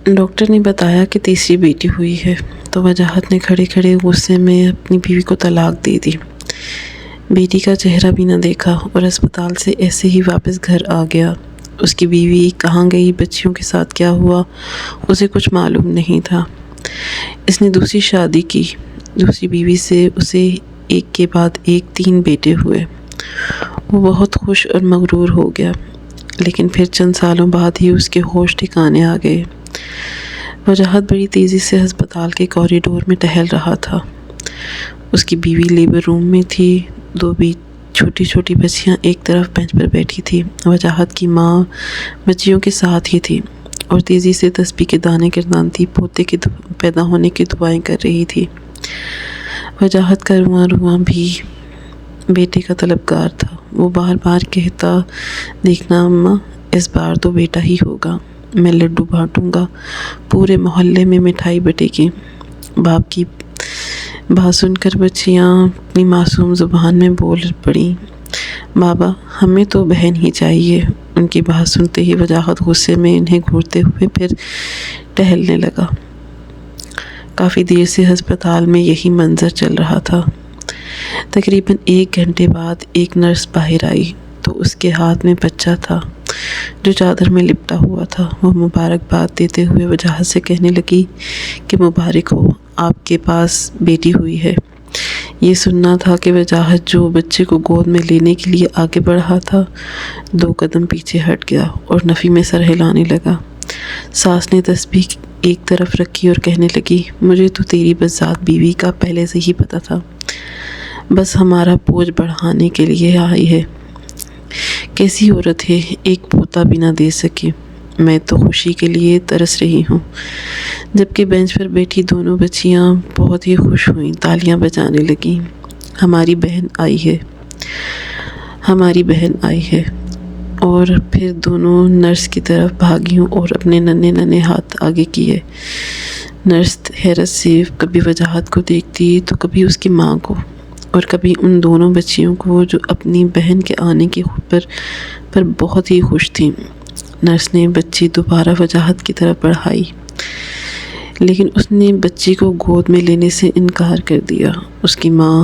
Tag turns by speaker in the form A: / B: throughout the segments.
A: Doctor نے بتایا کہ تیسری بیٹی ہوئی ہے، تو وجاہت نے کھڑے کھڑے غصے میں اپنی بیوی کو طلاق دے دی۔ بیٹی کا چہرہ بھی نہ دیکھا اور اسپتال سے ایسے ہی واپس گھر آ گیا۔ اس کی بیوی کہاں گئی، بچیوں کے ساتھ کیا ہوا، اسے کچھ معلوم نہیں تھا۔ اس نے دوسری شادی کی۔ دوسری بیوی سے اسے ایک کے بعد ایک 3 بیٹے ہوئے۔ وہ بہت خوش اور مغرور ہو گیا، لیکن پھر چند سالوں بعد ہی اس کے ہوش ٹھکانے آ گئے۔ وجاہت بڑی تیزی سے ہسپتال کے کوریڈور میں ٹہل رہا تھا۔ اس کی بیوی لیبر روم میں تھی، 2 چھوٹی چھوٹی بچیاں ایک طرف بینچ پر بیٹھی تھی۔ وجاہت کی ماں بچیوں کے ساتھ ہی تھی اور تیزی سے تسبیح کے دانے گردانتی پوتے کے پیدا ہونے کی دعائیں کر رہی تھی۔ وجاہت کا رواں رواں بھی بیٹے کا طلبگار تھا۔ وہ بار بار کہتا، دیکھنا اماں، اس بار تو بیٹا ہی ہوگا، میں لڈو بانٹوں گا، پورے محلے میں مٹھائی بٹے گی۔ باپ کی بات سن کر بچیاں اپنی معصوم زبان میں بول پڑیں، بابا ہمیں تو بہن ہی چاہیے۔ ان کی بات سنتے ہی وجاہت غصے میں انہیں گھورتے ہوئے پھر ٹہلنے لگا۔ کافی دیر سے ہسپتال میں یہی منظر چل رہا تھا۔ تقریباً 1 گھنٹے بعد ایک نرس باہر آئی تو اس کے ہاتھ میں بچہ تھا جو چادر میں لپٹا ہوا تھا۔ وہ مبارکباد دیتے ہوئے وجاہت سے کہنے لگی کہ مبارک ہو، آپ کے پاس بیٹی ہوئی ہے۔ یہ سننا تھا کہ وجاہت جو بچے کو گود میں لینے کے لیے آگے بڑھا تھا، 2 قدم پیچھے ہٹ گیا اور نفی میں سر ہلانے لگا۔ ساس نے تسبیح ایک طرف رکھی اور کہنے لگی، مجھے تو تیری بذات بیوی کا پہلے سے ہی پتہ تھا، بس ہمارا بوجھ بڑھانے کے لیے آئی ہے۔ کیسی عورت ہے، ایک پوتا بھی نہ دے سکی۔ میں تو خوشی کے لیے ترس رہی ہوں۔ جبکہ بینچ پر بیٹھی دونوں بچیاں بہت ہی خوش ہوئیں، تالیاں بجانے لگیں۔ ہماری بہن آئی ہے، ہماری بہن آئی ہے۔ اور پھر دونوں نرس کی طرف بھاگیں اور اپنے ننھے ننھے ہاتھ آگے کیے۔ نرس حیرت سے کبھی وجاہت کو دیکھتی تو کبھی اس کی ماں کو اور کبھی ان دونوں بچیوں کو جو اپنی بہن کے آنے کی خبر پر بہت ہی خوش تھیں۔ نرس نے بچی دوبارہ وجاہت کی طرف بڑھائی، لیکن اس نے بچی کو گود میں لینے سے انکار کر دیا۔ اس کی ماں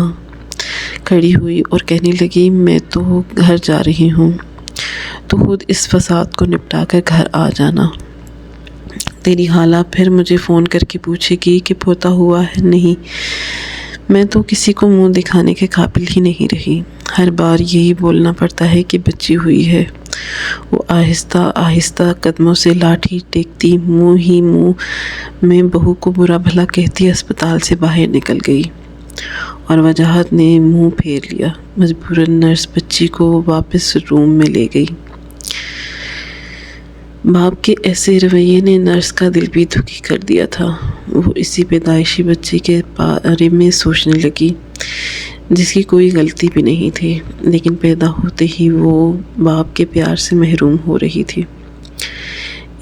A: کھڑی ہوئی اور کہنے لگی، میں تو گھر جا رہی ہوں، تو خود اس فساد کو نپٹا کر گھر آ جانا۔ تیری خالہ پھر مجھے فون کر کے پوچھے گی کہ پوتا ہوا ہے نہیں۔ میں تو کسی کو منہ دکھانے کے قابل ہی نہیں رہی، ہر بار یہی بولنا پڑتا ہے کہ بچی ہوئی ہے۔ وہ آہستہ آہستہ قدموں سے لاٹھی ٹیکتی منہ ہی منہ میں بہو کو برا بھلا کہتی اسپتال سے باہر نکل گئی اور وجاہت نے منہ پھیر لیا۔ مجبوراً نرس بچی کو واپس روم میں لے گئی۔ باپ کے ایسے رویے نے نرس کا دل بھی دکھی کر دیا تھا۔ وہ اسی پیدائشی بچے کے بارے میں سوچنے لگی جس کی کوئی غلطی بھی نہیں تھی، لیکن پیدا ہوتے ہی وہ باپ کے پیار سے محروم ہو رہی تھی۔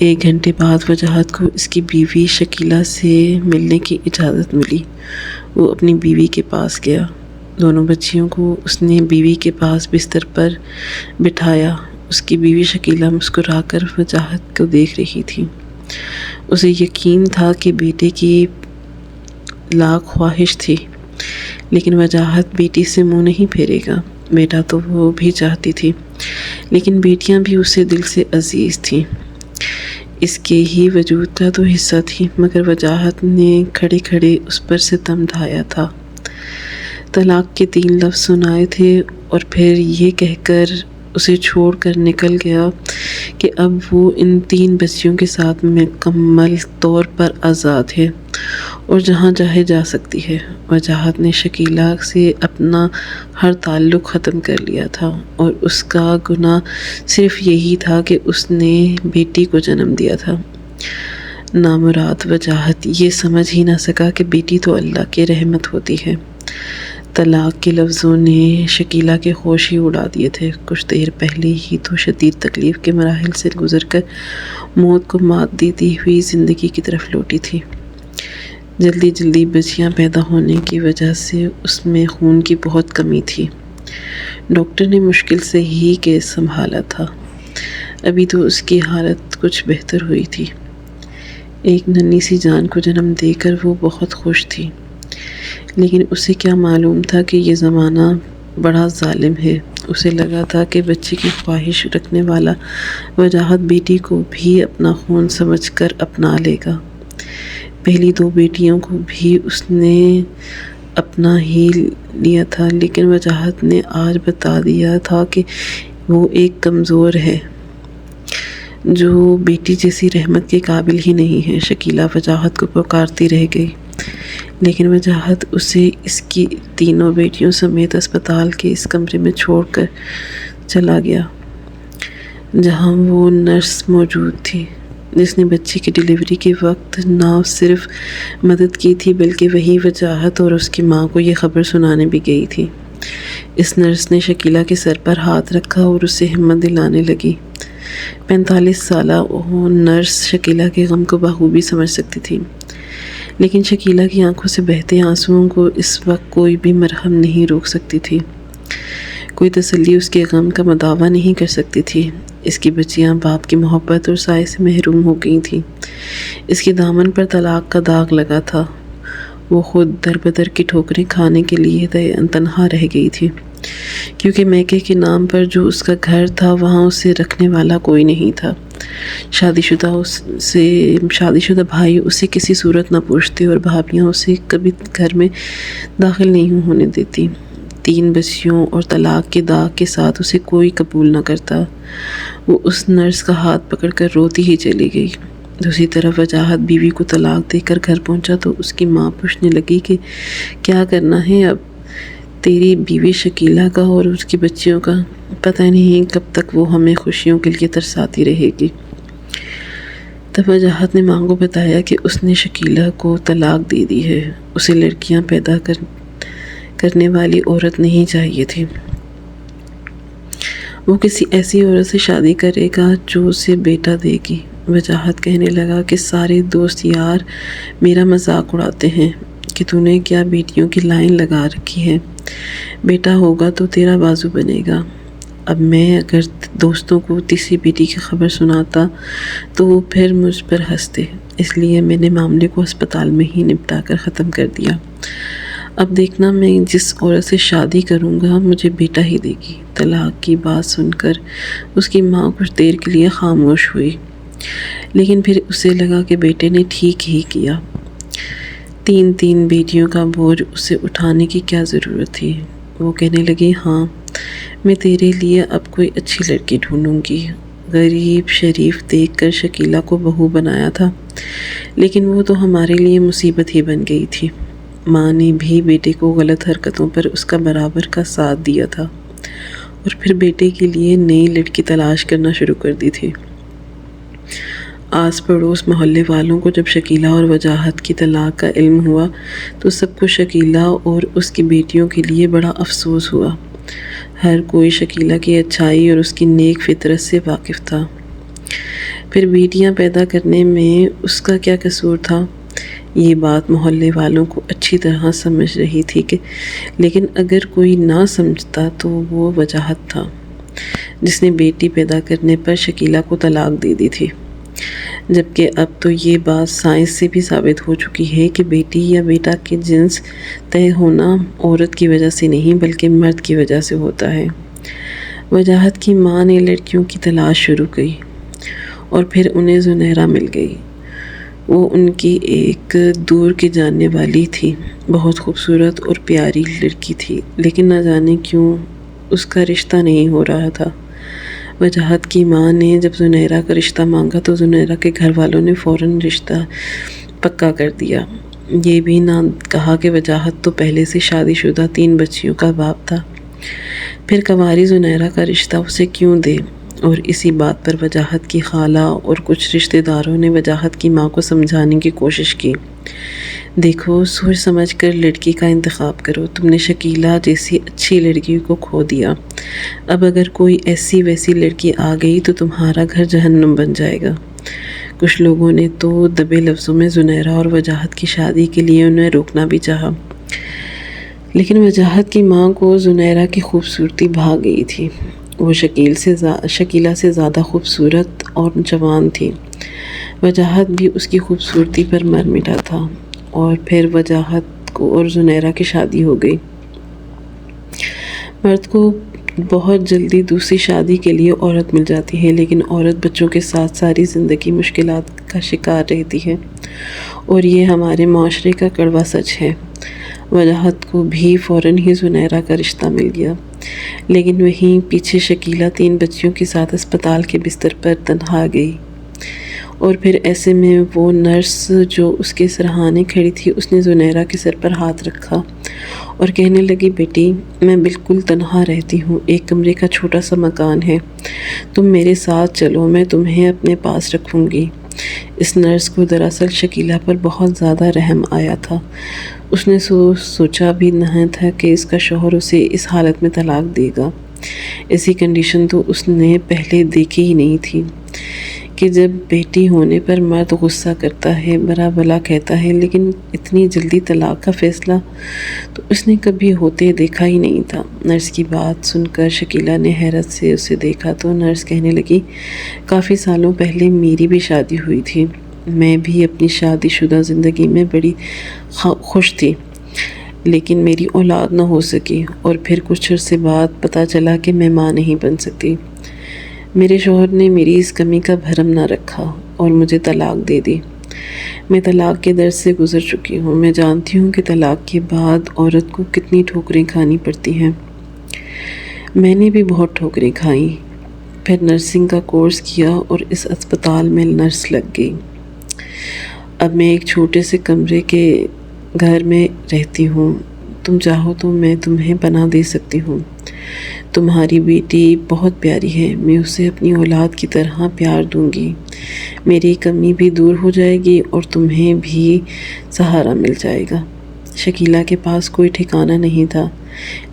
A: 1 گھنٹے بعد وجاہت کو اس کی بیوی شکیلہ سے ملنے کی اجازت ملی۔ وہ اپنی بیوی کے پاس گیا۔ دونوں بچیوں کو اس نے بیوی کے پاس بستر پر بٹھایا۔ اس کی بیوی شکیلہ مسکرا کر وجاہت کو دیکھ رہی تھی۔ اسے یقین تھا کہ بیٹے کی لاکھ خواہش تھی، لیکن وجاہت بیٹی سے منہ نہیں پھیرے گا۔ بیٹا تو وہ بھی چاہتی تھی، لیکن بیٹیاں بھی اسے دل سے عزیز تھیں، اس کے ہی وجود کا تو حصہ تھی، مگر وجاہت نے کھڑے کھڑے اس پر ستم ڈھایا تھا۔ طلاق کے 3 لفظ سنائے تھے اور پھر یہ کہہ کر اسے چھوڑ کر نکل گیا کہ اب وہ ان 3 بچیوں کے ساتھ مکمل طور پر آزاد ہے اور جہاں چاہے جا سکتی ہے۔ وجاہت نے شکیلہ سے اپنا ہر تعلق ختم کر لیا تھا اور اس کا گناہ صرف یہی تھا کہ اس نے بیٹی کو جنم دیا تھا۔ نامراد وجاہت یہ سمجھ ہی نہ سکا کہ بیٹی تو اللہ کی رحمت ہوتی ہے۔ طلاق کے لفظوں نے شکیلہ کے ہوش ہی اڑا دیے تھے۔ کچھ دیر پہلے ہی تو شدید تکلیف کے مراحل سے گزر کر موت کو مات دیتی ہوئی زندگی کی طرف لوٹی تھی۔ جلدی جلدی بچیاں پیدا ہونے کی وجہ سے اس میں خون کی بہت کمی تھی۔ ڈاکٹر نے مشکل سے ہی کیس سنبھالا تھا۔ ابھی تو اس کی حالت کچھ بہتر ہوئی تھی۔ ایک ننھی سی جان کو جنم دے کر وہ بہت خوش تھی، لیکن اسے کیا معلوم تھا کہ یہ زمانہ بڑا ظالم ہے۔ اسے لگا تھا کہ بچے کی خواہش رکھنے والا وجاہت بیٹی کو بھی اپنا خون سمجھ کر اپنا لے گا۔ پہلی 2 بیٹیوں کو بھی اس نے اپنا ہی لیا تھا، لیکن وجاہت نے آج بتا دیا تھا کہ وہ ایک کمزور ہے جو بیٹی جیسی رحمت کے قابل ہی نہیں ہے۔ شکیلہ وجاہت کو پکارتی رہ گئی، لیکن وجاہت اسے اس کی 3 بیٹیوں سمیت اسپتال کے اس کمرے میں چھوڑ کر چلا گیا جہاں وہ نرس موجود تھی جس نے بچے کی ڈیلیوری کے وقت نہ صرف مدد کی تھی بلکہ وہی وجاہت اور اس کی ماں کو یہ خبر سنانے بھی گئی تھی۔ اس نرس نے شکیلہ کے سر پر ہاتھ رکھا اور اسے ہمت دلانے لگی۔ 45 سالہ وہ نرس شکیلہ کے غم کو بخوبی سمجھ سکتی تھی، لیکن شکیلہ کی آنکھوں سے بہتے آنسوؤں کو اس وقت کوئی بھی مرہم نہیں روک سکتی تھی، کوئی تسلی اس کے غم کا مداوع نہیں کر سکتی تھی۔ اس کی بچیاں باپ کی محبت اور سائے سے محروم ہو گئی تھیں۔ اس کے دامن پر طلاق کا داغ لگا تھا۔ وہ خود در بدر کی ٹھوکریں کھانے کے لیے تنہا رہ گئی تھی، کیونکہ میکے کے نام پر جو اس کا گھر تھا وہاں اسے رکھنے والا کوئی نہیں تھا۔ شادی شدہ بھائی اسے کسی صورت نہ پوچھتے اور بھابیاں اسے کبھی گھر میں داخل نہیں ہونے دیتی۔ 3 بچیوں اور طلاق کے داغ کے ساتھ اسے کوئی قبول نہ کرتا۔ وہ اس نرس کا ہاتھ پکڑ کر روتی ہی چلی گئی۔ دوسری طرف وجاہت بیوی کو طلاق دے کر گھر پہنچا تو اس کی ماں پوچھنے لگی کہ کیا کرنا ہے اب تیری بیوی شکیلہ کا اور اس کی بچیوں کا؟ پتہ نہیں کب تک وہ ہمیں خوشیوں کے لیے ترساتی رہے گی۔ تب وجاہت نے ماں کو بتایا کہ اس نے شکیلہ کو طلاق دے دی ہے، اسے لڑکیاں پیدا کرنے والی عورت نہیں چاہیے تھی۔ وہ کسی ایسی عورت سے شادی کرے گا جو اسے بیٹا دے گی۔ وجاہت کہنے لگا کہ سارے دوست یار میرا مذاق اڑاتے ہیں کہ تو نے کیا بیٹیوں کی لائن لگا رکھی ہے، بیٹا ہوگا تو تیرا بازو بنے گا۔ اب میں اگر دوستوں کو تیسری بیٹی کی خبر سناتا تو وہ پھر مجھ پر ہنستے، اس لیے میں نے معاملے کو اسپتال میں ہی نپٹا کر ختم کر دیا۔ اب دیکھنا میں جس عورت سے شادی کروں گا مجھے بیٹا ہی دے گی۔ طلاق کی بات سن کر اس کی ماں کچھ دیر کے لیے خاموش ہوئی، لیکن پھر اسے لگا کہ بیٹے نے ٹھیک ہی کیا۔ 3 بیٹیوں کا بوجھ اسے اٹھانے کی کیا ضرورت تھی؟ وہ کہنے لگی ہاں میں تیرے لیے اب کوئی اچھی لڑکی ڈھونڈوں گی۔ غریب شریف دیکھ کر شکیلہ کو بہو بنایا تھا، لیکن وہ تو ہمارے لیے مصیبت ہی بن گئی تھی۔ ماں نے بھی بیٹے کو غلط حرکتوں پر اس کا برابر کا ساتھ دیا تھا اور پھر بیٹے کے لیے نئی لڑکی تلاش کرنا شروع کر دی تھی۔ آس پڑوس محلے والوں کو جب شکیلہ اور وجاہت کی طلاق کا علم ہوا تو سب کو شکیلہ اور اس کی بیٹیوں کے لیے بڑا افسوس ہوا۔ ہر کوئی شکیلہ کی اچھائی اور اس کی نیک فطرت سے واقف تھا۔ پھر بیٹیاں پیدا کرنے میں اس کا کیا قصور تھا؟ یہ بات محلے والوں کو اچھی طرح سمجھ رہی تھی لیکن اگر کوئی نہ سمجھتا تو وہ وجاہت تھا جس نے بیٹی پیدا کرنے پر شکیلہ کو طلاق دے دی تھی، جبکہ اب تو یہ بات سائنس سے بھی ثابت ہو چکی ہے کہ بیٹی یا بیٹا کے جنس طے ہونا عورت کی وجہ سے نہیں بلکہ مرد کی وجہ سے ہوتا ہے۔ وجاہت کی ماں نے لڑکیوں کی تلاش شروع کی اور پھر انہیں زنیرہ مل گئی۔ وہ ان کی ایک دور کی جاننے والی تھی، بہت خوبصورت اور پیاری لڑکی تھی، لیکن نہ جانے کیوں اس کا رشتہ نہیں ہو رہا تھا۔ وجاہت کی ماں نے جب زنیرہ کا رشتہ مانگا تو زنیرہ کے گھر والوں نے فوراً رشتہ پکا کر دیا۔ یہ بھی نہ کہا کہ وجاہت تو پہلے سے شادی شدہ 3 بچیوں کا باپ تھا، پھر کنواری زنیرہ کا رشتہ اسے کیوں دے؟ اور اسی بات پر وجاہت کی خالہ اور کچھ رشتہ داروں نے وجاہت کی ماں کو سمجھانے کی کوشش کی۔ دیکھو سوچ سمجھ کر لڑکی کا انتخاب کرو، تم نے شکیلہ جیسی اچھی لڑکی کو کھو دیا، اب اگر کوئی ایسی ویسی لڑکی آ گئی تو تمہارا گھر جہنم بن جائے گا۔ کچھ لوگوں نے تو دبے لفظوں میں زنیرہ اور وجاہت کی شادی کے لیے انہیں روکنا بھی چاہا، لیکن وجاہت کی ماں کو زنیرہ کی خوبصورتی بھا گئی تھی۔ وہ شکیلہ سے زیادہ خوبصورت اور جوان تھی۔ وجاہت بھی اس کی خوبصورتی پر مر مٹا تھا، اور پھر وجاہت کو اور زنیرہ کی شادی ہو گئی۔ مرد کو بہت جلدی دوسری شادی کے لیے عورت مل جاتی ہے، لیکن عورت بچوں کے ساتھ ساری زندگی مشکلات کا شکار رہتی ہے، اور یہ ہمارے معاشرے کا کڑوا سچ ہے۔ وجاہت کو بھی فوراً ہی زنیرہ کا رشتہ مل گیا، لیکن وہیں پیچھے شکیلہ 3 بچیوں کے ساتھ اسپتال کے بستر پر تنہا گئی، اور پھر ایسے میں وہ نرس جو اس کے سرہانے کھڑی تھی، اس نے زنیرہ کے سر پر ہاتھ رکھا اور کہنے لگی، بیٹی میں بالکل تنہا رہتی ہوں، ایک کمرے کا چھوٹا سا مکان ہے، تم میرے ساتھ چلو، میں تمہیں اپنے پاس رکھوں گی۔ اس نرس کو دراصل شکیلہ پر بہت زیادہ رحم آیا تھا۔ اس نے سوچا بھی نہیں تھا کہ اس کا شوہر اسے اس حالت میں طلاق دے گا۔ ایسی کنڈیشن تو اس نے پہلے دیکھی ہی نہیں تھی کہ جب بیٹی ہونے پر مرد غصہ کرتا ہے، برا بھلا کہتا ہے، لیکن اتنی جلدی طلاق کا فیصلہ تو اس نے کبھی ہوتے دیکھا ہی نہیں تھا۔ نرس کی بات سن کر شکیلہ نے حیرت سے اسے دیکھا تو نرس کہنے لگی، کافی سالوں پہلے میری بھی شادی ہوئی تھی، میں بھی اپنی شادی شدہ زندگی میں بڑی خوش تھی، لیکن میری اولاد نہ ہو سکی، اور پھر کچھ عرصے بعد پتہ چلا کہ میں ماں نہیں بن سکتی۔ میرے شوہر نے میری اس کمی کا بھرم نہ رکھا اور مجھے طلاق دے دی۔ میں طلاق کے درد سے گزر چکی ہوں، میں جانتی ہوں کہ طلاق کے بعد عورت کو کتنی ٹھوکریں کھانی پڑتی ہیں۔ میں نے بھی بہت ٹھوکریں کھائیں، پھر نرسنگ کا کورس کیا اور اس اسپتال میں نرس لگ گئی۔ اب میں ایک چھوٹے سے کمرے کے گھر میں رہتی ہوں، تم چاہو تو میں تمہیں پناہ دے سکتی ہوں۔ تمہاری بیٹی بہت پیاری ہے، میں اسے اپنی اولاد کی طرح پیار دوں گی، میری کمی بھی دور ہو جائے گی اور تمہیں بھی سہارا مل جائے گا۔ شکیلہ کے پاس کوئی ٹھکانہ نہیں تھا،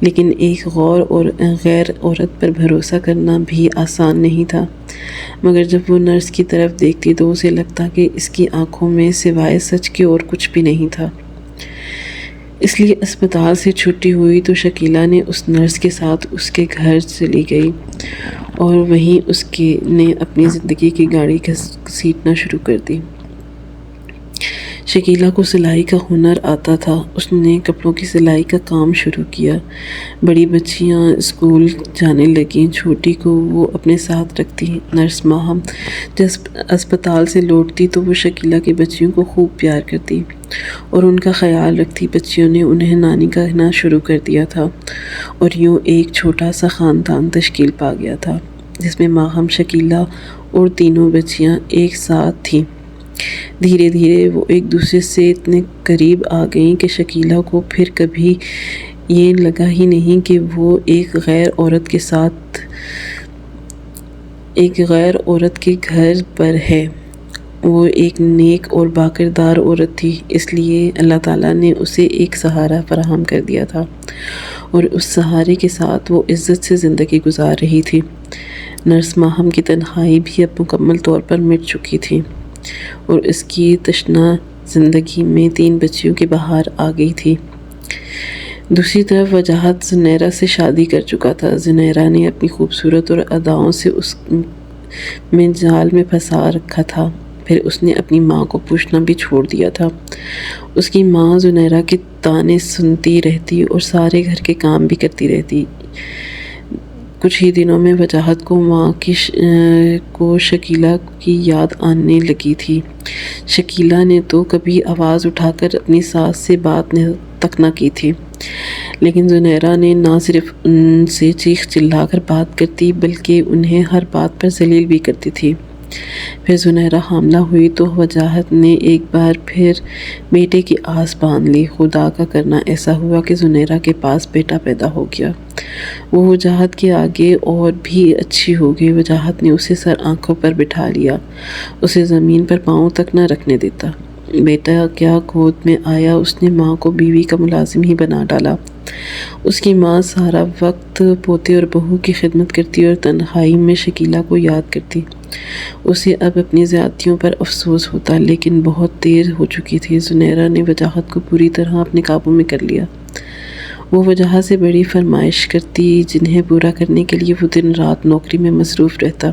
A: لیکن ایک غیر عورت پر بھروسہ کرنا بھی آسان نہیں تھا، مگر جب وہ نرس کی طرف دیکھتی تو اسے لگتا کہ اس کی آنکھوں میں سوائے سچ کے اور کچھ بھی نہیں تھا۔ اس لیے اسپتال سے چھٹی ہوئی تو شکیلہ نے اس نرس کے ساتھ اس کے گھر چلی گئی، اور وہیں نے اپنی زندگی کی گاڑی گھسیٹنا شروع کر دی۔ شکیلہ کو سلائی کا ہنر آتا تھا، اس نے کپڑوں کی سلائی کا کام شروع کیا۔ بڑی بچیاں اسکول جانے لگیں، چھوٹی کو وہ اپنے ساتھ رکھتی۔ نرس ماہم جب اسپتال سے لوٹتی تو وہ شکیلہ کی بچیوں کو خوب پیار کرتی اور ان کا خیال رکھتی۔ بچیوں نے انہیں نانی کہنا شروع کر دیا تھا، اور یوں ایک چھوٹا سا خاندان تشکیل پا گیا تھا، جس میں ماہم، شکیلہ اور تینوں بچیاں ایک ساتھ تھیں۔ دھیرے دھیرے وہ ایک دوسرے سے اتنے قریب آ گئیں کہ شکیلہ کو پھر کبھی یہ لگا ہی نہیں کہ وہ ایک غیر عورت کے گھر پر ہے۔ وہ ایک نیک اور باکردار عورت تھی، اس لیے اللہ تعالیٰ نے اسے ایک سہارا فراہم کر دیا تھا، اور اس سہارے کے ساتھ وہ عزت سے زندگی گزار رہی تھی۔ نرس ماہم کی تنہائی بھی اب مکمل طور پر مٹ چکی تھی، اور اس کی تشنہ زندگی میں 3 بچیوں کی بہار آ گئی تھی۔ دوسری طرف وجاہت زنیرہ سے شادی کر چکا تھا۔ زنیرہ نے اپنی خوبصورت اور اداؤں سے اس میں جال میں پھنسا رکھا تھا، پھر اس نے اپنی ماں کو پوچھنا بھی چھوڑ دیا تھا۔ اس کی ماں زنیرہ کے طعنے سنتی رہتی اور سارے گھر کے کام بھی کرتی رہتی۔ کچھ ہی دنوں میں وجاہت کو ماں کو شکیلہ کی یاد آنے لگی تھی۔ شکیلہ نے تو کبھی آواز اٹھا کر اپنی ساس سے بات تک نہ کی تھی، لیکن زنیرہ نے نہ صرف ان سے چیخ چلا کر بات کرتی بلکہ انہیں ہر بات پر ذلیل بھی کرتی تھی۔ پھر زنیرہ حاملہ ہوئی تو وجاہت نے ایک بار پھر بیٹے کی آس باندھ لی۔ خدا کا کرنا ایسا ہوا کہ زنیرہ کے پاس بیٹا پیدا ہو گیا۔ وہ وجاہت کے آگے اور بھی اچھی ہو گئی۔ وجاہت نے اسے سر آنکھوں پر بٹھا لیا، اسے زمین پر پاؤں تک نہ رکھنے دیتا۔ بیٹا کیا گود میں آیا، اس نے ماں کو بیوی کا ملازم ہی بنا ڈالا۔ اس کی ماں سارا وقت پوتے اور بہو کی خدمت کرتی اور تنہائی میں شکیلہ کو یاد کرتی۔ اسے اب اپنی زیادتیوں پر افسوس ہوتا، لیکن بہت دیر ہو چکی تھی۔ زنیرہ نے وجاہت کو پوری طرح اپنے قابو میں کر لیا۔ وہ وجاہت سے بڑی فرمائش کرتی، جنہیں پورا کرنے کے لیے وہ دن رات نوکری میں مصروف رہتا۔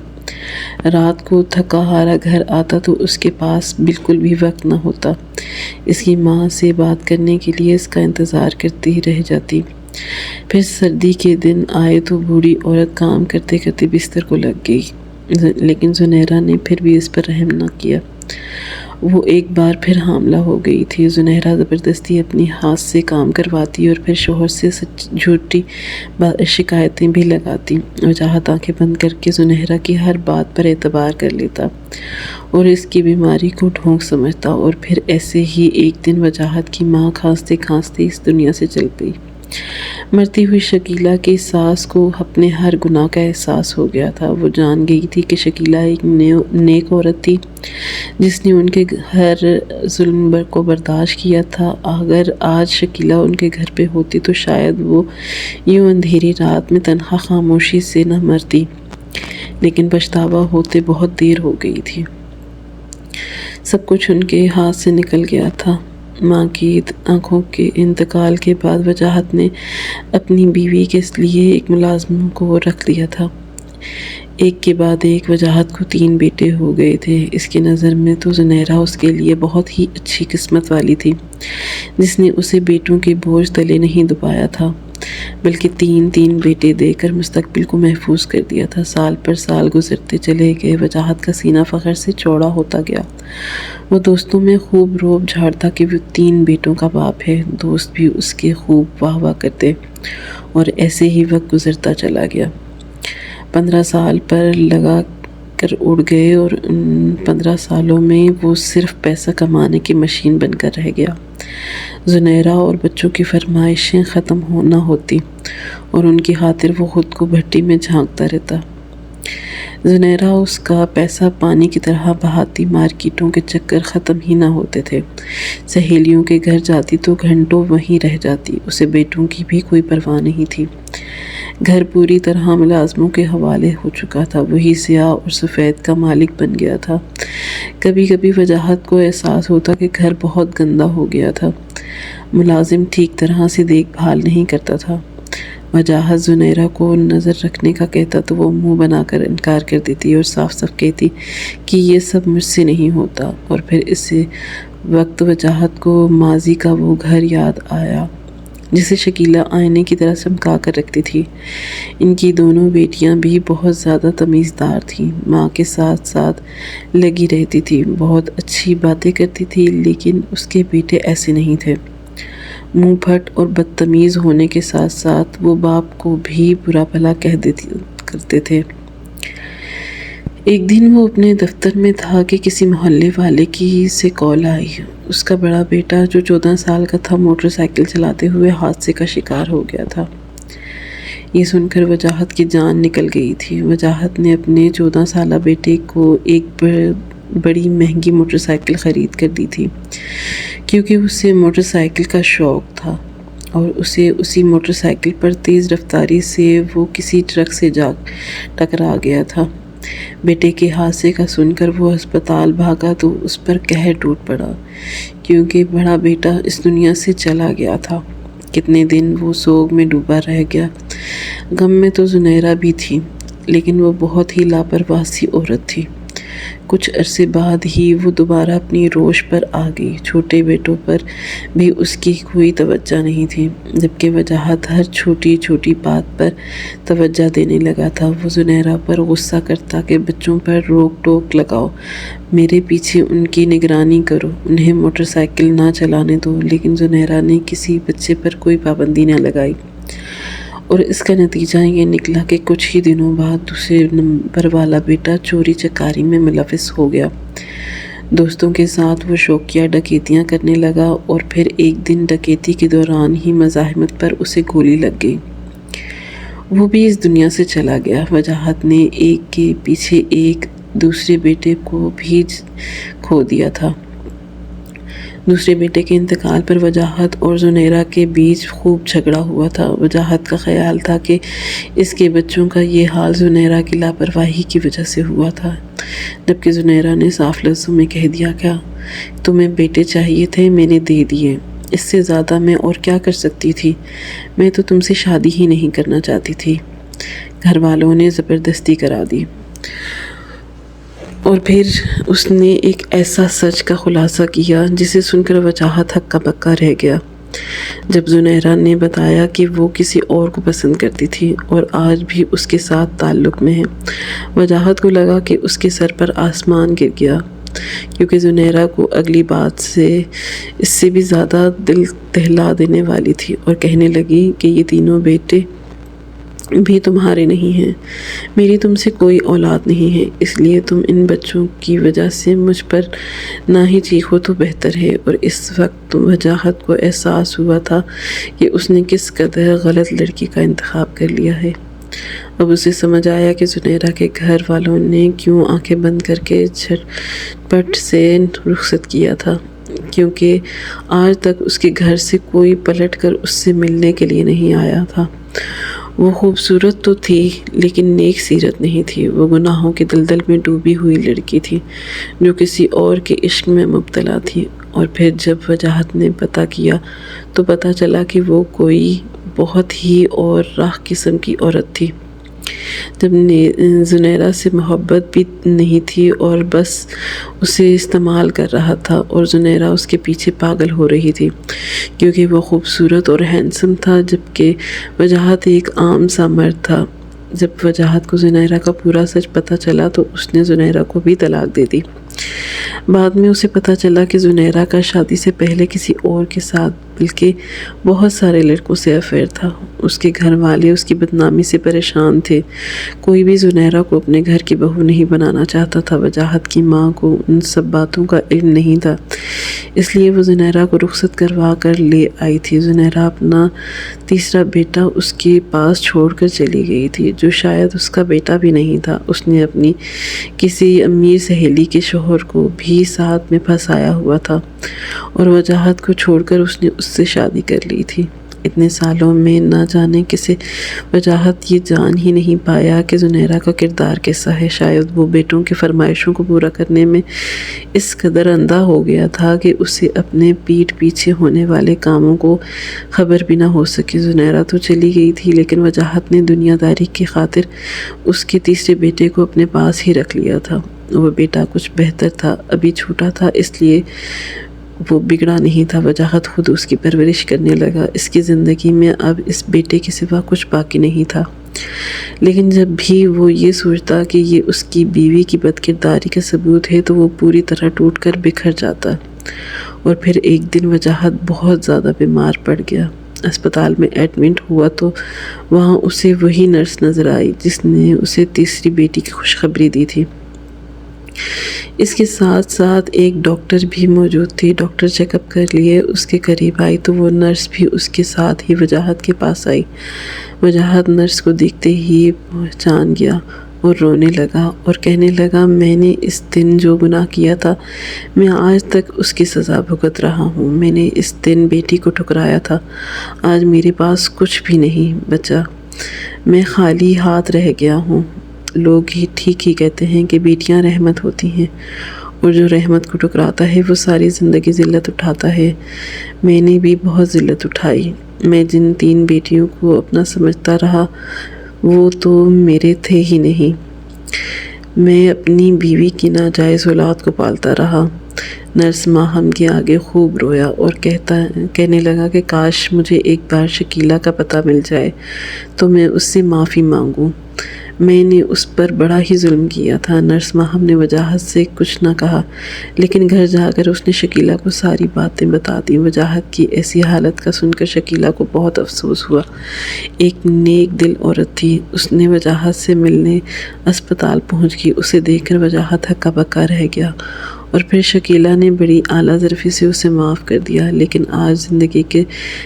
A: رات کو تھکا ہارا گھر آتا تو اس کے پاس بالکل بھی وقت نہ ہوتا۔ اس کی ماں سے بات کرنے کے لیے اس کا انتظار کرتی رہ جاتی۔ پھر سردی کے دن آئے تو بوڑھی عورت کام کرتے کرتے بستر کو لگ گئی، لیکن زنیرہ نے پھر بھی اس پر رحم نہ کیا۔ وہ ایک بار پھر حاملہ ہو گئی تھی۔ زنیرہ زبردستی اپنی ہاتھ سے کام کرواتی اور پھر شوہر سے جھوٹی شکایتیں بھی لگاتی۔ وجاہت آنکھیں بند کر کے زنیرہ کی ہر بات پر اعتبار کر لیتا اور اس کی بیماری کو ڈھونگ سمجھتا، اور پھر ایسے ہی ایک دن وجاہت کی ماں کھانستے کھانستے اس دنیا سے چل گئی۔ مرتی ہوئی شکیلہ کی ساس کو اپنے ہر گناہ کا احساس ہو گیا تھا۔ وہ جان گئی تھی کہ شکیلہ ایک نیک عورت تھی جس نے ان کے ہر ظلم کو برداشت کیا تھا۔ اگر آج شکیلہ ان کے گھر پہ ہوتی تو شاید وہ یوں اندھیری رات میں تنہا خاموشی سے نہ مرتی، لیکن پچھتاوا ہوتے بہت دیر ہو گئی تھی۔ سب کچھ ان کے ہاتھ سے نکل گیا تھا۔ ماں کی آنکھوں کے انتقال کے بعد وجاہت نے اپنی بیوی کے لیے ایک ملازم کو رکھ لیا تھا۔ ایک کے بعد ایک وجاہت کو 3 بیٹے ہو گئے تھے۔ اس کی نظر میں تو زنیرہ اس کے لیے بہت ہی اچھی قسمت والی تھی، جس نے اسے بیٹوں کے بوجھ تلے نہیں دبایا تھا، بلکہ 3 بیٹے دے کر مستقبل کو محفوظ کر دیا تھا۔ سال پر سال گزرتے چلے گئے، وجاہت کا سینہ فخر سے چوڑا ہوتا گیا۔ وہ دوستوں میں خوب روب جھاڑتا کہ وہ 3 بیٹوں کا باپ ہے۔ دوست بھی اس کے خوب واہ واہ کرتے، اور ایسے ہی وقت گزرتا چلا گیا۔ 15 سال پر لگا کر اڑ گئے، اور ان 15 سالوں میں وہ صرف پیسہ کمانے کی مشین بن کر رہ گیا۔ زنیرہ اور بچوں کی فرمائشیں ختم نہ ہوتی، اور ان کی خاطر وہ خود کو بھٹی میں جھانکتا رہتا۔ زنیرہ اس کا پیسہ پانی کی طرح بہاتی، مارکیٹوں کے چکر ختم ہی نہ ہوتے تھے۔ سہیلیوں کے گھر جاتی تو گھنٹوں وہیں رہ جاتی، اسے بیٹوں کی بھی کوئی پرواہ نہیں تھی۔ گھر پوری طرح ملازموں کے حوالے ہو چکا تھا، وہی سیاہ اور سفید کا مالک بن گیا تھا۔ کبھی کبھی وجاہت کو احساس ہوتا کہ گھر بہت گندا ہو گیا تھا، ملازم ٹھیک طرح سے دیکھ بھال نہیں کرتا تھا۔ وجاہت زنیرہ کو نظر رکھنے کا کہتا تو وہ منہ بنا کر انکار کر دیتی اور صاف صاف کہتی کہ یہ سب مجھ سے نہیں ہوتا، اور پھر اسی وقت وجاہت کو ماضی کا وہ گھر یاد آیا جسے شکیلہ آئینے کی طرح چمکا کر رکھتی تھی۔ ان کی دونوں بیٹیاں بھی بہت زیادہ تمیزدار تھیں، ماں کے ساتھ ساتھ لگی رہتی تھی، بہت اچھی باتیں کرتی تھی، لیکن اس کے بیٹے ایسے نہیں تھے۔ منہ پھٹ اور بدتمیز ہونے کے ساتھ ساتھ وہ باپ کو بھی برا بھلا کہہ کرتے تھے۔ ایک دن وہ اپنے دفتر میں تھا کہ کسی محلے والے کی سے کال آئی۔ اس کا بڑا بیٹا جو 14 سال کا تھا موٹر سائیکل چلاتے ہوئے حادثے کا شکار ہو گیا تھا۔ یہ سن کر وجاہت کی جان نکل گئی تھی۔ وجاہت نے اپنے 14 سالہ بیٹے کو ایک بڑی مہنگی موٹر سائیکل خرید کر دی تھی، کیونکہ اسے موٹر سائیکل کا شوق تھا، اور اسے اسی موٹر سائیکل پر تیز رفتاری سے وہ کسی ٹرک سے جا ٹکرا گیا تھا۔ بیٹے کے حادثے کا سن کر وہ ہسپتال بھاگا تو اس پر قہر ٹوٹ پڑا، کیونکہ بڑا بیٹا اس دنیا سے چلا گیا تھا۔ کتنے دن وہ سوگ میں ڈوبا رہ گیا۔ غم میں تو زنیرہ بھی تھی، لیکن وہ بہت ہی لاپرواہ سی عورت تھی۔ کچھ عرصے بعد ہی وہ دوبارہ اپنی روش پر آ گئی۔ چھوٹے بیٹوں پر بھی اس کی کوئی توجہ نہیں تھی، جبکہ وجاہت ہر چھوٹی چھوٹی بات پر توجہ دینے لگا تھا۔ وہ زنیرہ پر غصہ کرتا کہ بچوں پر روک ٹوک لگاؤ، میرے پیچھے ان کی نگرانی کرو، انہیں موٹر سائیکل نہ چلانے دو، لیکن زنیرہ نے کسی بچے پر کوئی پابندی نہ لگائی، اور اس کا نتیجہ یہ نکلا کہ کچھ ہی دنوں بعد دوسرے نمبر والا بیٹا چوری چکاری میں ملوث ہو گیا۔ دوستوں کے ساتھ وہ شوقیہ ڈکیتیاں کرنے لگا، اور پھر ایک دن ڈکیتی کے دوران ہی مزاحمت پر اسے گولی لگ گئی۔ وہ بھی اس دنیا سے چلا گیا۔ وجاہت نے ایک کے پیچھے ایک دوسرے بیٹے کو بھی کھو دیا تھا۔ دوسرے بیٹے کے انتقال پر وجاہت اور زنیرہ کے بیچ خوب جھگڑا ہوا تھا۔ وجاہت کا خیال تھا کہ اس کے بچوں کا یہ حال زنیرہ کی لاپرواہی کی وجہ سے ہوا تھا، جبکہ زنیرہ نے صاف لفظوں میں کہہ دیا، کیا تمہیں بیٹے چاہیے تھے، میں نے دے دیے، اس سے زیادہ میں اور کیا کر سکتی تھی، میں تو تم سے شادی ہی نہیں کرنا چاہتی تھی، گھر والوں نے زبردستی کرا دی۔ اور پھر اس نے ایک ایسا سچ کا خلاصہ کیا جسے سن کر وجاہت ہکا بکا رہ گیا۔ جب زنیرہ نے بتایا کہ وہ کسی اور کو پسند کرتی تھی اور آج بھی اس کے ساتھ تعلق میں ہے، وجاہت کو لگا کہ اس کے سر پر آسمان گر گیا، کیونکہ زنیرہ کو اگلی بات سے اس سے بھی زیادہ دل دہلا دینے والی تھی، اور کہنے لگی کہ یہ تینوں بیٹے بھی تمہارے نہیں ہیں، میری تم سے کوئی اولاد نہیں ہے، اس لیے تم ان بچوں کی وجہ سے مجھ پر نہ ہی چیخو تو بہتر ہے۔ اور اس وقت وجاہت کو احساس ہوا تھا کہ اس نے کس قدر غلط لڑکی کا انتخاب کر لیا ہے۔ اب اسے سمجھ آیا کہ زنیرہ کے گھر والوں نے کیوں آنکھیں بند کر کے جھٹپٹ سے رخصت کیا تھا، کیونکہ آج تک اس کے گھر سے کوئی پلٹ کر اس سے ملنے کے لیے نہیں آیا تھا۔ وہ خوبصورت تو تھی لیکن نیک سیرت نہیں تھی، وہ گناہوں کے دلدل میں ڈوبی ہوئی لڑکی تھی جو کسی اور کے عشق میں مبتلا تھی۔ اور پھر جب وجاہت نے پتہ کیا تو پتہ چلا کہ وہ کوئی بہت ہی اور راہ قسم کی عورت تھی۔ جب زنیرہ سے محبت بھی نہیں تھی اور بس اسے استعمال کر رہا تھا، اور زنیرہ اس کے پیچھے پاگل ہو رہی تھی کیونکہ وہ خوبصورت اور ہینڈسم تھا، جبکہ وجاہت ایک عام سا مرد تھا۔ جب وجاہت کو زنیرہ کا پورا سچ پتہ چلا تو اس نے زنیرہ کو بھی طلاق دے دی۔ بعد میں اسے پتہ چلا کہ زنیرہ کا شادی سے پہلے کسی اور کے ساتھ بلکہ بہت سارے لڑکوں سے افیئر تھا۔ اس کے گھر والے اس کی بدنامی سے پریشان تھے، کوئی بھی زنیرہ کو اپنے گھر کی بہو نہیں بنانا چاہتا تھا۔ وجاہت کی ماں کو ان سب باتوں کا علم نہیں تھا، اس لیے وہ زنیرہ کو رخصت کروا کر لے آئی تھی۔ زنیرہ اپنا تیسرا بیٹا اس کے پاس چھوڑ کر چلی گئی تھی، جو شاید اس کا بیٹا بھی نہیں تھا۔ اس نے اپنی کسی امیر سہیلی کے شوہر کو بھی ساتھ میں پھنسایا ہوا تھا، اور وجاہت کو چھوڑ کر اس نے اس سے شادی کر لی تھی۔ اتنے سالوں میں نہ جانے کسے وجاہت یہ جان ہی نہیں پایا کہ زنیرہ کا کردار کیسا ہے۔ شاید وہ بیٹوں کی فرمائشوں کو پورا کرنے میں اس قدر اندھا ہو گیا تھا کہ اسے اپنے پیٹھ پیچھے ہونے والے کاموں کو خبر بھی نہ ہو سکی۔ زنیرہ تو چلی گئی تھی لیکن وجاہت نے دنیا داری کی خاطر اس کے تیسرے بیٹے کو اپنے پاس ہی رکھ لیا تھا۔ وہ بیٹا کچھ بہتر تھا، ابھی چھوٹا تھا، اس لیے وہ بگڑا نہیں تھا۔ وجاہت خود اس کی پرورش کرنے لگا۔ اس کی زندگی میں اب اس بیٹے کے سوا کچھ باقی نہیں تھا، لیکن جب بھی وہ یہ سوچتا کہ یہ اس کی بیوی کی بد کرداری کا ثبوت ہے تو وہ پوری طرح ٹوٹ کر بکھر جاتا۔ اور پھر ایک دن وجاہت بہت زیادہ بیمار پڑ گیا۔ اسپتال میں ایڈمٹ ہوا تو وہاں اسے وہی نرس نظر آئی جس نے اسے تیسری بیٹی کی خوشخبری دی تھی۔ اس کے ساتھ ساتھ ایک ڈاکٹر بھی موجود تھی۔ ڈاکٹر چیک اپ کر لیے اس کے قریب آئی تو وہ نرس بھی اس کے ساتھ ہی وجاہت کے پاس آئی۔ وجاہت نرس کو دیکھتے ہی پہچان گیا اور رونے لگا اور کہنے لگا، میں نے اس دن جو گناہ کیا تھا میں آج تک اس کی سزا بھگت رہا ہوں۔ میں نے اس دن بیٹی کو ٹھکرایا تھا، آج میرے پاس کچھ بھی نہیں بچا، میں خالی ہاتھ رہ گیا ہوں۔ لوگ ہی ٹھیک ہی کہتے ہیں کہ بیٹیاں رحمت ہوتی ہیں، اور جو رحمت کو ٹکراتا ہے وہ ساری زندگی ذلت اٹھاتا ہے۔ میں نے بھی بہت ذلت اٹھائی۔ میں جن 3 بیٹیوں کو اپنا سمجھتا رہا وہ تو میرے تھے ہی نہیں۔ میں اپنی بیوی کی ناجائز اولاد کو پالتا رہا۔ نرس ماہم کے آگے خوب رویا اور کہنے لگا کہ کاش مجھے ایک بار شکیلہ کا پتہ مل جائے تو میں اس سے معافی مانگوں۔ میں نے اس پر بڑا ہی ظلم کیا تھا۔ نرس ماہم نے وجاہت سے کچھ نہ کہا، لیکن گھر جا کر اس نے شکیلہ کو ساری باتیں بتا دیں۔ وجاہت کی ایسی حالت کا سن کر شکیلہ کو بہت افسوس ہوا۔ ایک نیک دل عورت تھی۔ اس نے وجاہت سے ملنے اسپتال پہنچ گئی۔ اسے دیکھ کر وجاہت ہکا بکا رہ گیا، اور پھر شکیلہ نے بڑی اعلیٰ ظرفی سے اسے معاف کر دیا، لیکن آج زندگی کے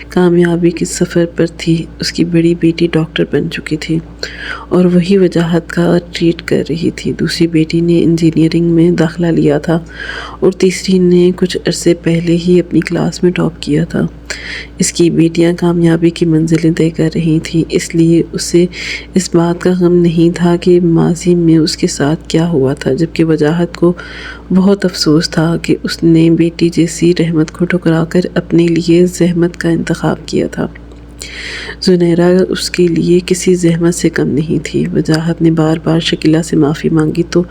A: کامیابی کے سفر پر تھی۔ اس کی بڑی بیٹی ڈاکٹر بن چکی تھی اور وہی وجاہت کا ٹریٹ کر رہی تھی۔ دوسری بیٹی نے انجینئرنگ میں داخلہ لیا تھا اور تیسری نے کچھ عرصے پہلے ہی اپنی کلاس میں ٹاپ کیا تھا۔ اس کی بیٹیاں کامیابی کی منزلیں طے کر رہی تھیں، اس لیے اسے اس بات کا غم نہیں تھا کہ ماضی میں اس کے ساتھ کیا ہوا تھا، جبکہ وجاہت کو بہت افسوس تھا کہ اس نے بیٹی جیسی رحمت کو ٹھکرا کر اپنے لیے زحمت کا انتخاب کیا تھا۔ زنیرہ اس کے لیے کسی زحمت سے کم نہیں تھی۔ وجاہت نے بار بار شکیلہ سے معافی مانگی تو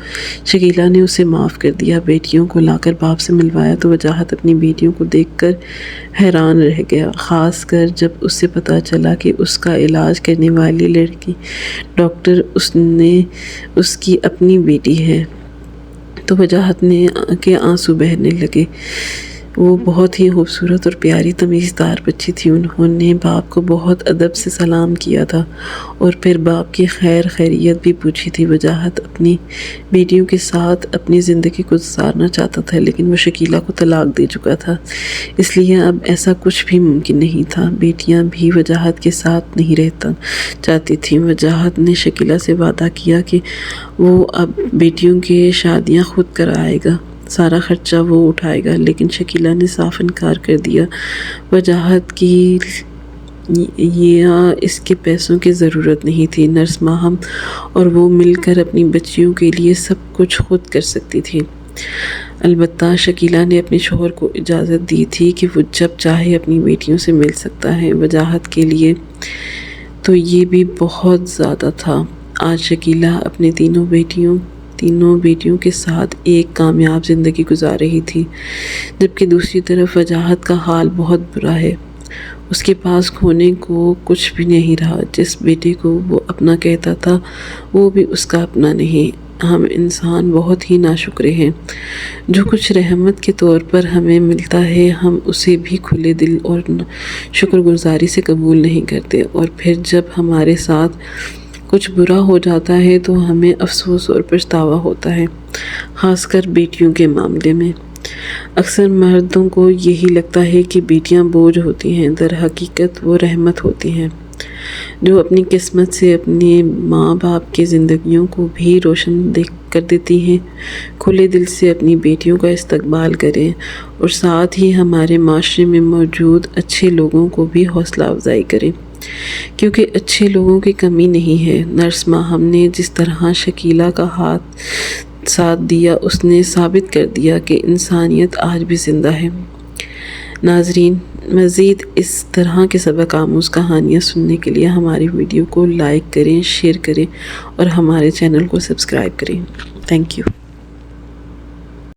A: شکیلہ نے اسے معاف کر دیا۔ بیٹیوں کو لا کر باپ سے ملوایا تو وجاہت اپنی بیٹیوں کو دیکھ کر حیران رہ گیا، خاص کر جب اسے پتہ چلا کہ اس کا علاج کرنے والی لڑکی ڈاکٹر اس کی اپنی بیٹی ہے تو وجاہت کے آنسو بہنے لگے۔ وہ بہت ہی خوبصورت اور پیاری تمیزدار بچی تھی۔ انہوں نے باپ کو بہت ادب سے سلام کیا تھا اور پھر باپ کی خیریت بھی پوچھی تھی۔ وجاہت اپنی بیٹیوں کے ساتھ اپنی زندگی گزارنا چاہتا تھا، لیکن وہ شکیلہ کو طلاق دے چکا تھا، اس لیے اب ایسا کچھ بھی ممکن نہیں تھا۔ بیٹیاں بھی وجاہت کے ساتھ نہیں رہنا چاہتی تھیں۔ وجاہت نے شکیلہ سے وعدہ کیا کہ وہ اب بیٹیوں کی شادیاں خود کرائے گا، سارا خرچہ وہ اٹھائے گا، لیکن شکیلہ نے صاف انکار کر دیا۔ وجاہت کی اس کے پیسوں کی ضرورت نہیں تھی۔ نرس ماہم اور وہ مل کر اپنی بچیوں کے لیے سب کچھ خود کر سکتی تھی۔ البتہ شکیلہ نے اپنے شوہر کو اجازت دی تھی کہ وہ جب چاہے اپنی بیٹیوں سے مل سکتا ہے۔ وجاہت کے لیے تو یہ بھی بہت زیادہ تھا۔ آج شکیلہ اپنے تینوں بیٹیوں کے ساتھ ایک کامیاب زندگی گزار رہی تھی، جبکہ دوسری طرف وجاہت کا حال بہت برا ہے۔ اس کے پاس کھونے کو کچھ بھی نہیں رہا۔ جس بیٹے کو وہ اپنا کہتا تھا وہ بھی اس کا اپنا نہیں۔ ہم انسان بہت ہی ناشکرے ہیں۔ جو کچھ رحمت کے طور پر ہمیں ملتا ہے ہم اسے بھی کھلے دل اور شکر گزاری سے قبول نہیں کرتے، اور پھر جب ہمارے ساتھ کچھ برا ہو جاتا ہے تو ہمیں افسوس اور پچھتاوا ہوتا ہے، خاص کر بیٹیوں کے معاملے میں۔ اکثر مردوں کو یہی لگتا ہے کہ بیٹیاں بوجھ ہوتی ہیں، در حقیقت وہ رحمت ہوتی ہیں، جو اپنی قسمت سے اپنے ماں باپ کی زندگیوں کو بھی روشن کر دیتی ہیں۔ کھلے دل سے اپنی بیٹیوں کا استقبال کریں اور ساتھ ہی ہمارے معاشرے میں موجود اچھے لوگوں کو بھی حوصلہ افزائی کریں، کیونکہ اچھے لوگوں کی کمی نہیں ہے۔ نرس ماہم نے جس طرح شکیلہ کا ساتھ دیا، اس نے ثابت کر دیا کہ انسانیت آج بھی زندہ ہے۔ ناظرین، مزید اس طرح کے سبق آموز کہانیاں سننے کے لیے ہماری ویڈیو کو لائک کریں، شیئر کریں اور ہمارے چینل کو سبسکرائب کریں۔ Thank you.